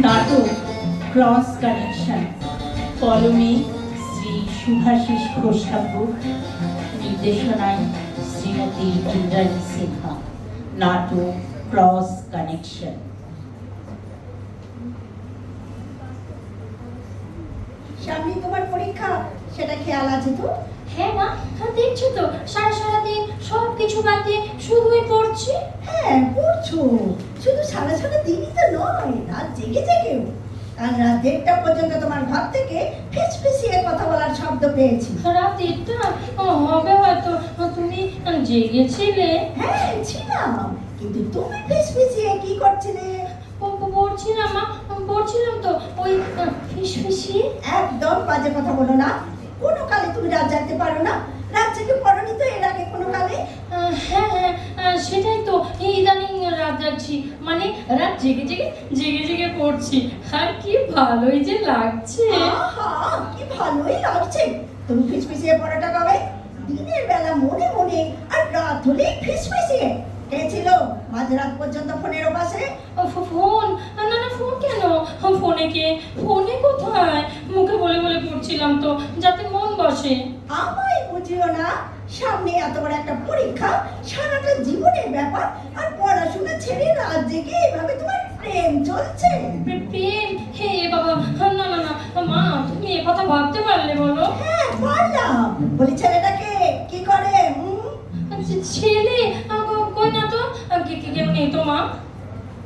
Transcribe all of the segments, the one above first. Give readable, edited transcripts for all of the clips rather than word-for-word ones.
নাটক cross connection, কলমে শ্রী শুভাশিস ঘোষ ঠাকুর, নির্দেশনায় শ্রীমতী ইন্দ্রাণী সিনহা। নাটক ক্রস কানেকশন। সামনে তোমার পরীক্ষা, সেটা খেয়াল আছে তো? হ্যাঁ মা, দেখছো তো সারাদিন সব কিছু বাদ দিয়ে শুধুই পড়ছি। হ্যাঁ পড়ছো, শুধু সারা দিনই তো নয়, রাত জেগে জেগেও। আর রাত 1:30 পর্যন্ত তোমার ঘর থেকে ফিসফিসিয়ে কথা বলার শব্দ পেয়েছি। রাত 1:30 হবে হয়তো, তুমি জেগেছিলে? হ্যাঁ ছিলাম, কিন্তু তুমি ফিসফিসিয়ে কি করছিলে? পড়ছিলাম মা, পড়ছিলাম তো ওই ফিসফিসিয়ে। একদম বাজে কথা বলো না। কোনো কালে তুমি রাত জাগতে পারো না? রাত জেগে পড়নি তো এর আগে কোনো কালে? হ্যাঁ, সেটাই তো, ইদানিং রাত জাগছি, মানে রাত জেগে পড়ছি। আর কি ভালোই যে লাগছে। আহা, কি ভালোই লাগছে। তুমি ফিসফিসিয়ে পড়াটা কবে? দিনের বেলা মনে মনে, আর রাত হলেই ফিসফিসিয়ে। কে ছিল মাঝরাত পর্যন্ত ফোনের পাশে? ফোন? না ফোন কেন? ফোনে কোথায়? মুখে বলে পড়ছিলাম তো, যাতে মন বসে। আমায় বুঝিও না, সামনে এত বড় একটা পরীক্ষা, সারাটা জীবনের ব্যাপার, আর পড়াশোনা ছেড়ে রাত জেগে এভাবে তোমার প্রেম চলছে? প্রেম? হে বাবা, না মা, তুমি এ কথা ভাবতে পারলে বলো? হ্যাঁ পারলাম। বলি ছেলেটাকে কি করে? ছেলে? কই না তো, কেউ নেই তো মা।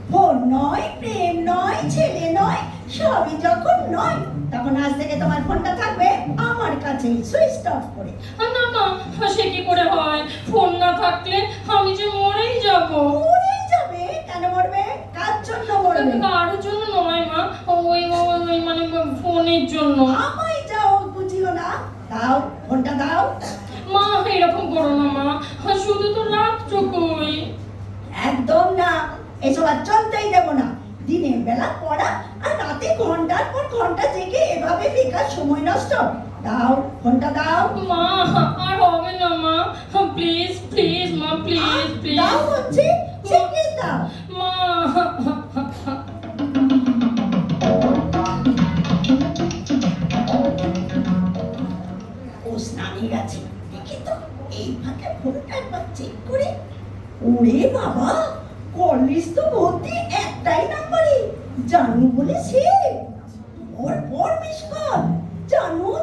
ফোন নয়, প্রেম নয়, ছেলে নয়, সবই যখন নয়, তখন আজ থেকে তোমার ফোনটা থাকবে আমার কাছেই, সুইচ অফ করে। না মা, সে কি করে হয়? ফোন না থাকলে আমি যে মরেই যাব। মরেই যাবে? কেন মরবে? কার জন্য মরবে? কারোর জন্য নয় মা, ওই মানে ফোনের জন্য। আমায় যাও বুঝিও না। দাও ফোনটা দাও। মা এরকম করো না মা, শুধু তো রাতটুকুই। একদম না, এসব আর চলতেই দেব না। দিনের বেলা পড়া, আর রাতে ঘন্টার পর ঘন্টা জেগে এভাবে বেকার সময় নষ্ট। দাও ফোনটা দাও। মা আর হবে না মা, প্লিজ মা, প্লিজ। দাও হচ্ছে, শিগগির দাও। মা ও স্নানে গেছে, দেখি তো এই ফাঁকে ফোনটা একবার চেক করে। ওরে বাবা, কলেজ তো ভর্তি একটাই নাম্বারে, জানু বলে সে পর মিস কল। জানু ও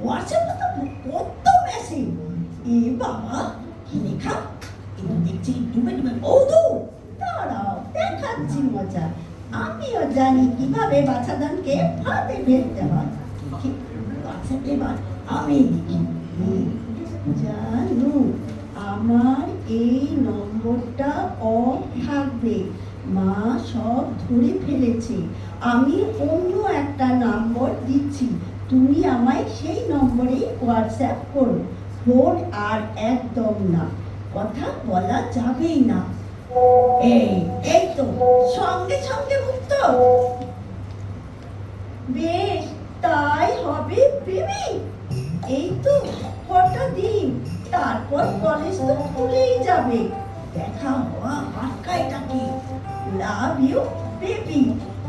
হোয়াটসঅ্যাপে তো কত মেসেজ। এ বাবা, কি লেখা? কিন্তু দেখছি ডুবে ও দু, দাঁড়াও দেখাচ্ছি মজা। আমিও জানি কিভাবে বাচ্চাদানকে ফাঁদে ফেলতে হয়। হোয়াটসঅ্যাপে আমি লিখি, জানু আমার এই নম্বরটা অফ থাকবে, মা সব ধরে ফেলেছে, আমি অন্য একটা নম্বর দিচ্ছি, তুমি আমায় সেই নম্বরেই হোয়াটসঅ্যাপ করো। ফোন আর একদম না, কথা বলা যাবেই না। এই তো সঙ্গে মুক্ত। বেশ, তাই হবে বেবি। এই তো কটা দিন, তারপর কলেজ তো খুলেই যাবে। দেখা হওয়া আটকায়টা কি? Love you baby.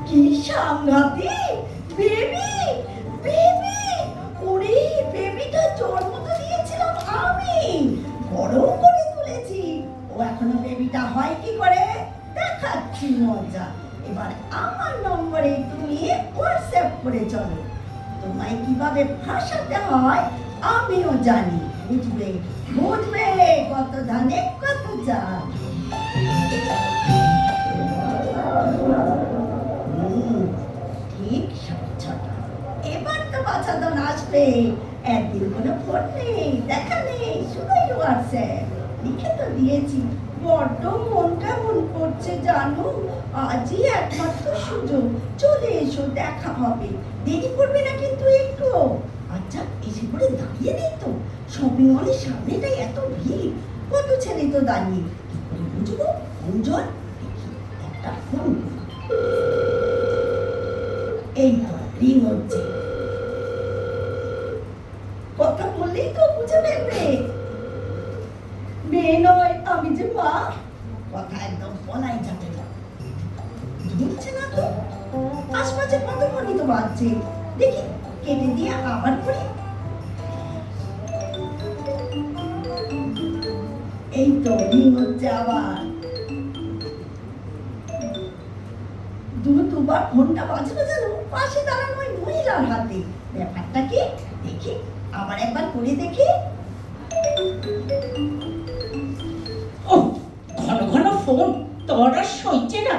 কি সাংঘাতিক! বেবি ওরে, বেবিটা জন্ম তো দিয়েছিলাম আমি, বড় করে তুলেছি। ও এখনো বেবিটা হয় কি করে দেখাচ্ছি মজা। এবার আমার নম্বরে তুমি হোয়াটসঅ্যাপ করে চলো। তোমায় কিভাবে ফাঁসাতে হয় আমিও জানি, বুঝবে কত ধানে কত চাল। ঠিক 6:30। এবার তো বাচ্চাদন আসবে। একদিন কোনো ফোন নেই, দেখা নেই, শুধুই হোয়াটসঅ্যাপ। লিখে তো দিয়েছি, বড্ড মন কেমন করছে জানো, আজই একমাত্র সুযোগ, চলে এসো, দেখা হবে। দেরি করবে না কিন্তু একটু? আচ্ছা এসে পরে দাঁড়িয়ে নেই তো, শপিং মলের সামনেটাই এত ভিড়, কত ছেলে তো দাঁড়িয়ে, কি করে বুঝবো কোনজন? দেখি একটা ফোন। এই তো রিং হচ্ছে, কথা বললেই তো বুঝে ফেলবে। মেয়ে নয়, আমি যে মা, কথা একদম বলাই যাবে না। ধরছে না তো। আশপাশে কতক্ষণই তো বাজছে, দেখি কেটে দিয়ে আবার করি। এই তো রিং হচ্ছে আবার। দুবার ফোনটা বাজলো যেন পাশে দাঁড়ানো ওই মহিলার হাতে। ব্যাপারটা কি দেখি, আবার একবার করে দেখি। ও, ঘন ঘন ফোন, তোর আর সইছে না।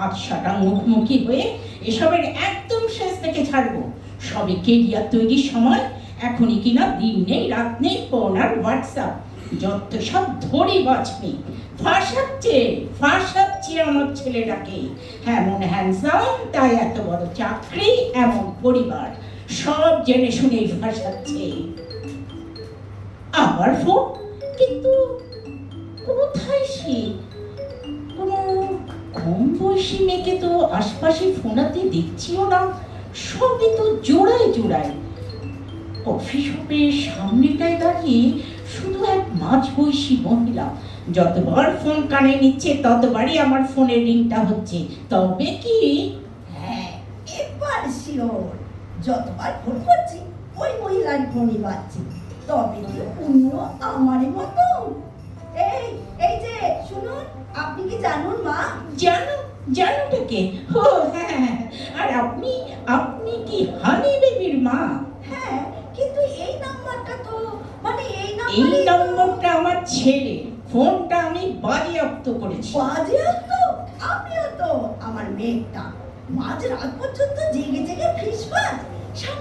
আচ্ছাটা মুখোমুখি হয়ে এসবের একদম শেষ থেকে ছাড়বো। সবে কেরিয়ার তৈরির সময়, এখনই কিনা দিন নেই রাত নেই ফোন আর হোয়াটসঅ্যাপ, যত সব ধরি বাঁচবি। ফাঁসাচ্ছে আমার ছেলেটাকে। এমন হ্যান্ডসাম, তাই এত বড় চাকরি, এমন পরিবার, সব জেনে শুনেই ফাঁসাচ্ছে। আবার ফোন, কিন্তু কোথায় সে? কোনো কম বয়সী মেয়েকে তো আশপাশে ফোনাতে দেখছিও না, সবই তো জোড়ায় জোড়ায়। কফি শপের সামনেটায় দাঁড়িয়ে শুধু এক মাঝ বয়সী মহিলা। যতবার ফোন কানে নিচ্ছে ততবারই আমার ফোনের রিংটা হচ্ছে। তবে কি হ্যাঁ, এবার শিওর। যতবার ফোন করছি ওই মহিলার ফোনই বাজছে। তবে কি অন্য আমারই মতো? এই এই যে শুনুন, আপনি কি জানুন মা? জানোটাকে? ও হ্যাঁ, আর আপনি কি হানি বেবির মা? হ্যাঁ, কিন্তু এই নাম্বারটা তো এই নাম্বারই তো নম্বরটা আমার ছেলে, ফোনটা আমি বাজেয়াপ্ত করেছি। বাজেয়াপ্ত। আপনিও তো আমার মেয়েটা মাঝ রাত পর্যন্ত জেগে জেগে ফিসফাস।